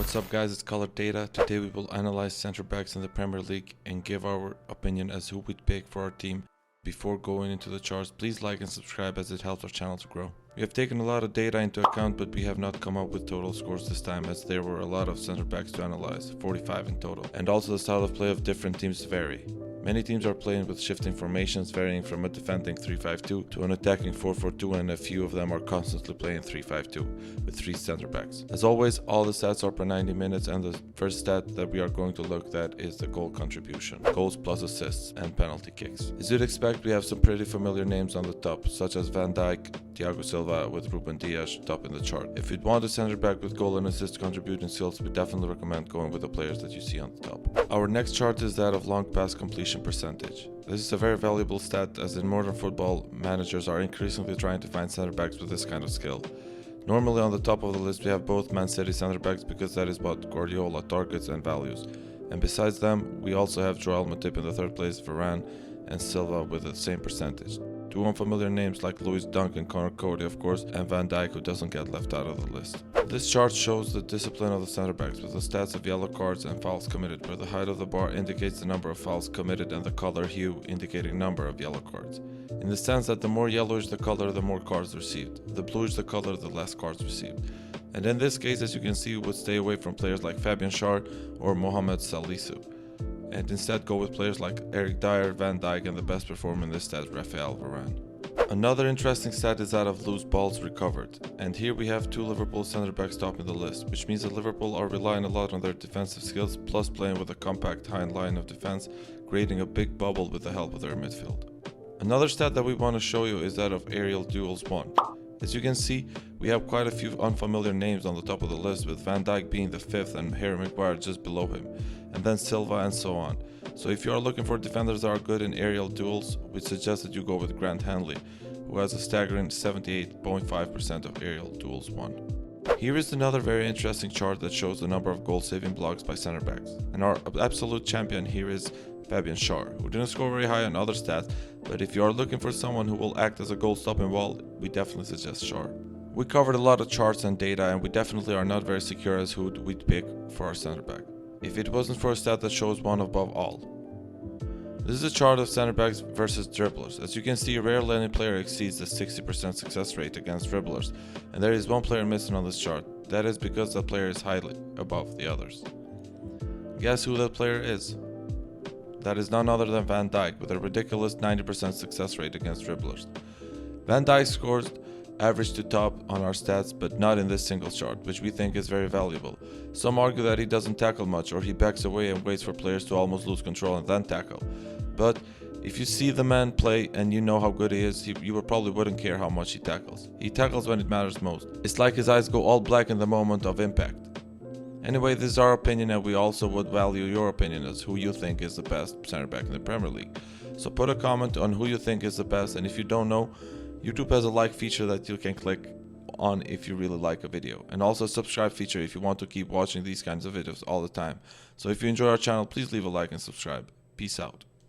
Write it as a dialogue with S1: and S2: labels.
S1: What's up guys, it's Color Data. Today we will analyze center backs in the Premier League and give our opinion as who we'd pick for our team. Before going into the charts, please like and subscribe as it helps our channel to grow. We have taken a lot of data into account, but we have not come up with total scores this time, as there were a lot of center backs to analyze, 45 in total, and also the style of play of different teams vary. Many teams are playing with shifting formations varying from a defending 3-5-2 to an attacking 4-4-2, and a few of them are constantly playing 3-5-2 with 3 center backs. As always, all the stats are per 90 minutes, and the first stat that we are going to look at is the goal contribution, goals plus assists and penalty kicks. As you'd expect, we have some pretty familiar names on the top, such as Van Dijk, Thiago Silva with Ruben Dias top in the chart. If you'd want a center back with goal and assist contributing skills, we definitely recommend going with the players that you see on the top. Our next chart is that of long pass completion percentage. This is a very valuable stat, as in modern football, managers are increasingly trying to find center backs with this kind of skill. Normally on the top of the list we have both Man City center backs, because that is what Guardiola targets and values. And besides them, we also have Joel Matip in the third place, Varane and Silva with the same percentage. Two unfamiliar names like Lewis Dunk and Connor Cody, of course, and Van Dijk, who doesn't get left out of the list. This chart shows the discipline of the center backs with the stats of yellow cards and fouls committed, where the height of the bar indicates the number of fouls committed and the color hue indicating number of yellow cards. In the sense that the more yellowish the color, the more cards received. The bluish the color, the less cards received. And in this case, as you can see, we would stay away from players like Fabian Schär or Mohamed Salisu, and instead go with players like Eric Dyer, Van Dijk, and the best performer in this stat, Raphael Varane. Another interesting stat is that of loose balls recovered, and here we have 2 Liverpool centre backs topping the list, which means that Liverpool are relying a lot on their defensive skills, plus playing with a compact high line of defense, creating a big bubble with the help of their midfield. Another stat that we want to show you is that of aerial duels won. As you can see, we have quite a few unfamiliar names on the top of the list, with Van Dijk being the 5th and Harry Maguire just below him, and then Silva and so on. So if you are looking for defenders that are good in aerial duels, we suggest that you go with Grant Hanley, who has a staggering 78.5% of aerial duels won. Here is another very interesting chart that shows the number of goal-saving blocks by center backs, and our absolute champion here is Fabian Schär, who didn't score very high on other stats, but if you are looking for someone who will act as a goal-stopping wall, we definitely suggest Schär. We covered a lot of charts and data, and we definitely are not very secure as who we'd pick for our center back, if it wasn't for a stat that shows one above all. This is a chart of center backs versus dribblers. As you can see, rarely any player exceeds the 60% success rate against dribblers, and there is one player missing on this chart. That is because that player is highly above the others. Guess who that player is? That is none other than Van Dijk, with a ridiculous 90% success rate against dribblers. Van Dijk scores average to top on our stats, but not in this single chart, which we think is very valuable. Some argue that he doesn't tackle much, or he backs away and waits for players to almost lose control and then tackle. But if you see the man play and you know how good he is, you probably wouldn't care how much he tackles. He tackles when it matters most. It's like his eyes go all black in the moment of impact. Anyway, this is our opinion, and we also would value your opinion as who you think is the best center back in the Premier League. So put a comment on who you think is the best, and if you don't know, YouTube has a like feature that you can click on if you really like a video, and also a subscribe feature if you want to keep watching these kinds of videos all the time. So if you enjoy our channel, please leave a like and subscribe. Peace out.